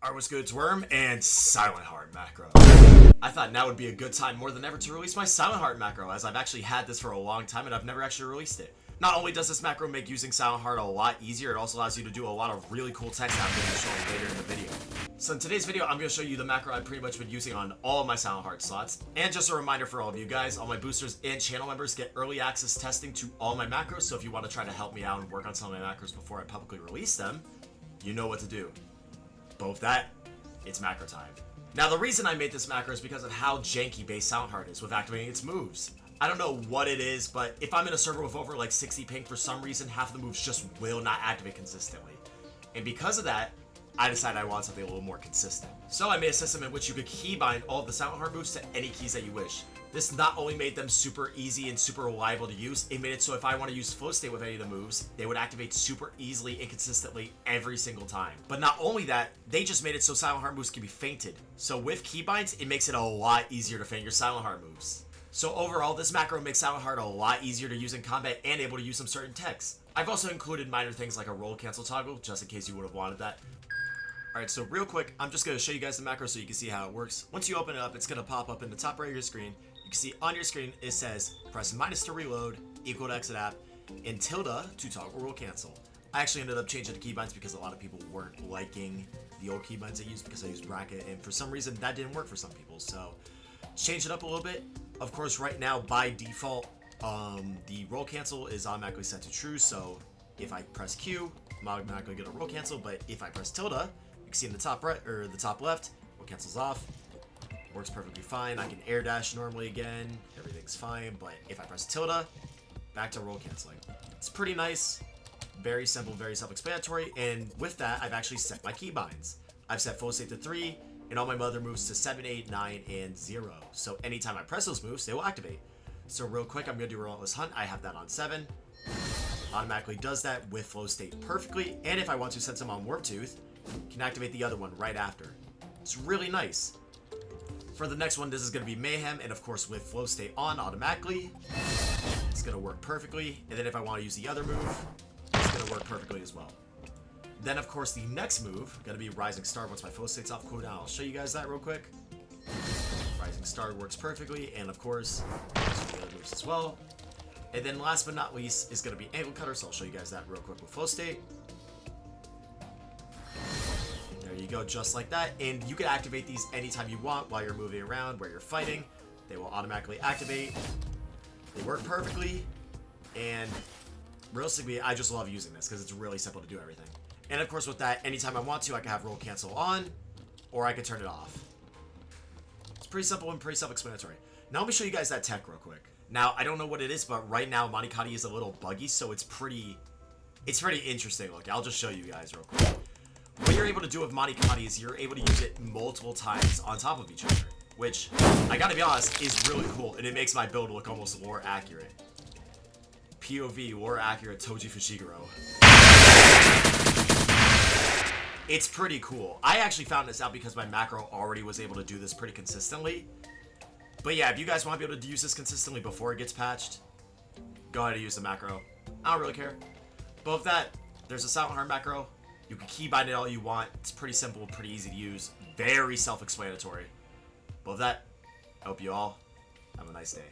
Alright, what's good? It's Worm and SilentHeart macro. I thought now would be a good time more than ever to release my SilentHeart macro, as I've actually had this for a long time and I've never actually released it. Not only does this macro make using SilentHeart a lot easier, it also allows you to do a lot of really cool text I'm going to show you later in the video. So in today's video, I'm going to show you the macro I've pretty much been using on all of my SilentHeart slots. And just a reminder for all of you guys, all my boosters and channel members get early access testing to all my macros, so if you want to try to help me out and work on some of my macros before I publicly release them, you know what to do. But with that, it's macro time. Now the reason I made this macro is because of how janky base SilentHeart is with activating its moves. I don't know what it is, but if I'm in a server with over like 60 ping, for some reason half of the moves just will not activate consistently. And because of that, I decided I want something a little more consistent. So I made a system in which you could keybind all of the SilentHeart moves to any keys that you wish. This not only made them super easy and super reliable to use, it made it so if I want to use flow state with any of the moves, they would activate super easily and consistently every single time. But not only that, they just made it so SilentHeart moves can be feinted. So with keybinds, it makes it a lot easier to feint your SilentHeart moves. So overall, this macro makes SilentHeart a lot easier to use in combat and able to use some certain techs. I've also included minor things like a roll cancel toggle, just in case you would have wanted that. Alright, so real quick, I'm just going to show you guys the macro so you can see how it works. Once you open it up, it's going to pop up in the top right of your screen. You can see on your screen, it says press minus to reload, equal to exit app, and tilde to toggle roll cancel. I actually ended up changing the keybinds because a lot of people weren't liking the old keybinds I used because I used bracket, and for some reason that didn't work for some people, so change it up a little bit. Of course, right now, by default, the roll cancel is automatically set to true, so if I press Q, I'm automatically going to roll cancel, but if I press tilde, you can see in the top right, or the top left, roll cancels off. Works perfectly fine. I can air dash normally again. Everything's fine, but if I press tilde, back to roll canceling. It's pretty nice, very simple, very self-explanatory, and with that, I've actually set my keybinds. I've set flow state to 3, and all my other moves to 7, 8, 9, and 0. So anytime I press those moves, they will activate. So real quick, I'm going to do Relentless Hunt. I have that on 7. Automatically does that with flow state perfectly, and if I want to set some on Warp Tooth, can activate the other one right after. It's really nice. For the next one, this is going to be Mayhem, and of course with flow state on automatically, it's going to work perfectly. And then if I want to use the other move, it's going to work perfectly as well. Then of course the next move, going to be Rising Star once my flow state's off cooldown. I'll show you guys that real quick. Rising Star works perfectly, and of course, the other moves as well. And then last but not least is going to be Angle Cutter, so I'll show you guys that real quick with flow state. There you go, just like that. And you can activate these anytime you want while you're moving around, where you're fighting. They will automatically activate. They work perfectly. And realistically, I just love using this because it's really simple to do everything. And of course with that, anytime I want to, I can have roll cancel on, or I can turn it off. It's pretty simple and pretty self-explanatory. Now let me show you guys that tech real quick. Now, I don't know what it is, but right now Manikati is a little buggy, so it's pretty interesting looking. I'll just show you guys real quick. What you're able to do with Manikati is you're able to use it multiple times on top of each other, which, I gotta be honest, is really cool, and it makes my build look almost lore accurate. POV, lore accurate Toji Fushiguro. It's pretty cool. I actually found this out because my macro already was able to do this pretty consistently. But yeah, if you guys want to be able to use this consistently before it gets patched, go ahead and use the macro. I don't really care. But with that, there's a SilentHeart macro. You can keybind it all you want. It's pretty simple, pretty easy to use. Very self-explanatory. But with that, I hope you all have a nice day.